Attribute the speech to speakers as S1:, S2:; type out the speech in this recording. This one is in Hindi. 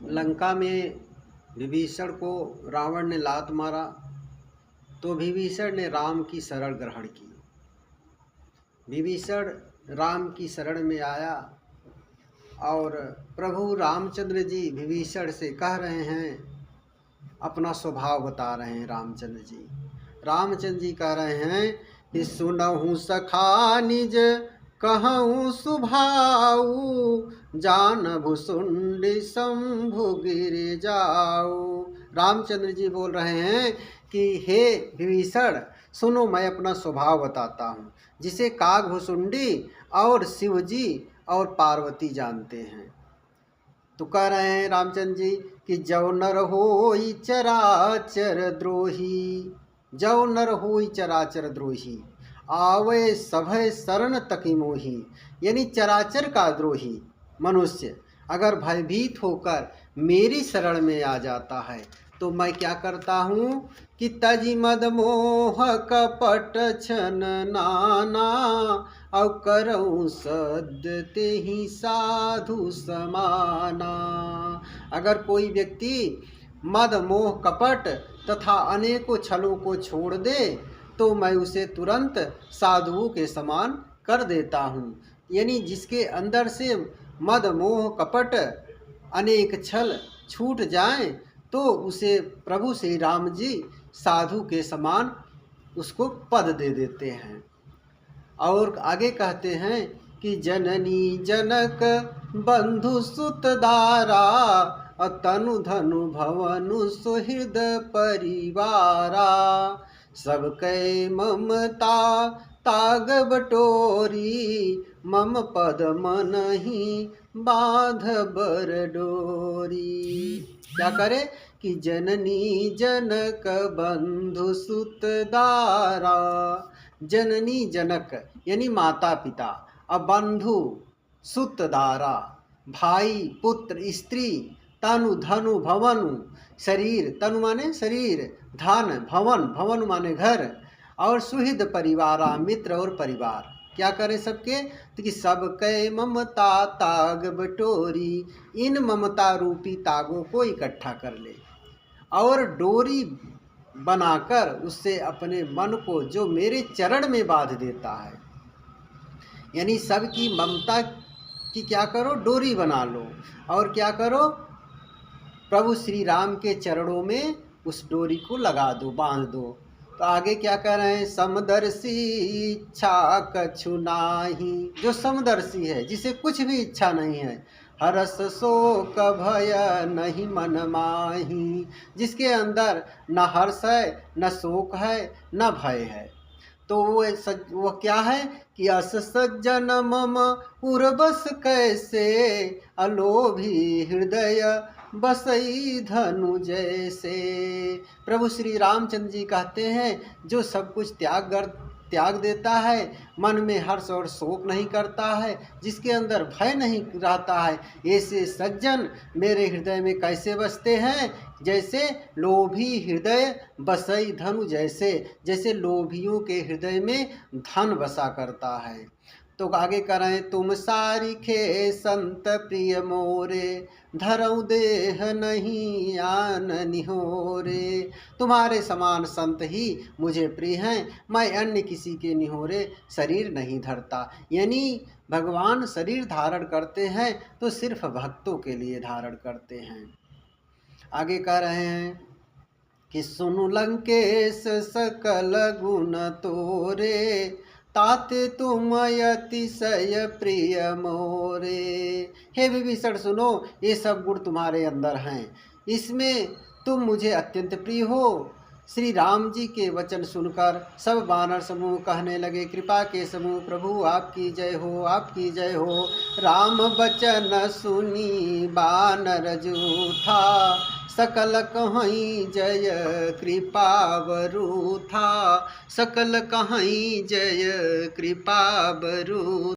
S1: लंका में विभीषण को रावण ने लात मारा तो विभीषण ने राम की शरण ग्रहण की। विभीषण राम की शरण में आया और प्रभु रामचंद्र जी विभीषण से कह रहे हैं, अपना स्वभाव बता रहे हैं। रामचंद्र जी कह रहे हैं कि सुनहु सखा निज कहूँ सुभाऊ, जान भुसुंड शंभु गिर जाऊ। रामचंद्र जी बोल रहे हैं कि हे विभीषण, सुनो मैं अपना स्वभाव बताता हूँ, जिसे काग भुसुंडी और शिव जी और पार्वती जानते हैं। तो कह रहे हैं रामचंद्र जी कि जौ नर होई चराचर द्रोही, जौ नर होई चराचर द्रोही, आवे सभय शरण तकी मोही। यानी चराचर का द्रोही मनुष्य अगर भयभीत होकर मेरी शरण में आ जाता है तो मैं क्या करता हूँ कि तजी मद मोह कपट छन नाना, और करऊँ सद्य ते ही साधु समाना। अगर कोई व्यक्ति मद मोह कपट तथा अनेकों छलों को छोड़ दे तो मैं उसे तुरंत साधुओं के समान कर देता हूँ। यानी जिसके अंदर से मद मोह कपट अनेक छल छूट जाएं तो उसे प्रभु श्री राम जी साधु के समान उसको पद दे देते हैं। और आगे कहते हैं कि जननी जनक बंधु सुत दारा, तनु धनु भवनु सुहृद परिवारा। सब कै ममता ताग बटोरी, मम पद मनहि बाध बर डोरी। क्या करे कि जननी जनक बंधु सुत दारा। जननी जनक यानी माता पिता, और बंधु सुत दारा भाई पुत्र स्त्री, तनु धनु भवनु शरीर, तनु माने शरीर, धन भवन, भवन माने घर, और सुहृद परिवारा मित्र और परिवार। क्या करें सबके तो कि सब कै ममता ताग बटोरी, इन ममता रूपी तागों को इकट्ठा कर ले और डोरी बनाकर उससे अपने मन को जो मेरे चरण में बांध देता है। यानी सबकी ममता की क्या करो, डोरी बना लो और क्या करो, प्रभु श्री राम के चरणों में उस डोरी को लगा दो, बांध दो। तो आगे क्या कह रहे हैं, समदर्शी इच्छा कछु नाही। जो समदर्शी है, जिसे कुछ भी इच्छा नहीं है, हरस शोक भय नहीं मन माही। जिसके अंदर न हर्ष है, न शोक है, न भय है। तो वो क्या है कि अस सज्जन मम उर्बस कैसे, अलोभी हृदय बसई धनु जैसे। प्रभु श्री रामचंद्र जी कहते हैं, जो सब कुछ त्याग देता है, मन में हर्ष और शोक नहीं करता है, जिसके अंदर भय नहीं रहता है, ऐसे सज्जन मेरे हृदय में कैसे बसते हैं, जैसे लोभी हृदय बसई धनु जैसे, जैसे लोभियों के हृदय में धन बसा करता है। तो आगे करें, तुम सारिखे संत प्रिय मोरे, धरऊ देह नहीं आन निहोरे। तुम्हारे समान संत ही मुझे प्रिय हैं, मैं अन्य किसी के निहोरे शरीर नहीं धरता। यानी भगवान शरीर धारण करते हैं तो सिर्फ भक्तों के लिए धारण करते हैं। आगे कह रहे हैं कि सुनु लंकेश सकल गुण तोरे, ताते तुम अतिशय प्रिय मोरे। हे विभीषण सुनो, ये सब गुण तुम्हारे अंदर हैं, इसमें तुम मुझे अत्यंत प्रिय हो। श्री राम जी के वचन सुनकर सब वानर समूह कहने लगे, कृपा के समूह प्रभु आपकी जय हो, आपकी जय हो। राम बचन सुनी वानर जूथा, सकल कहीं जय कृपा बरू था, सकल कहीं जय कृपा बरू।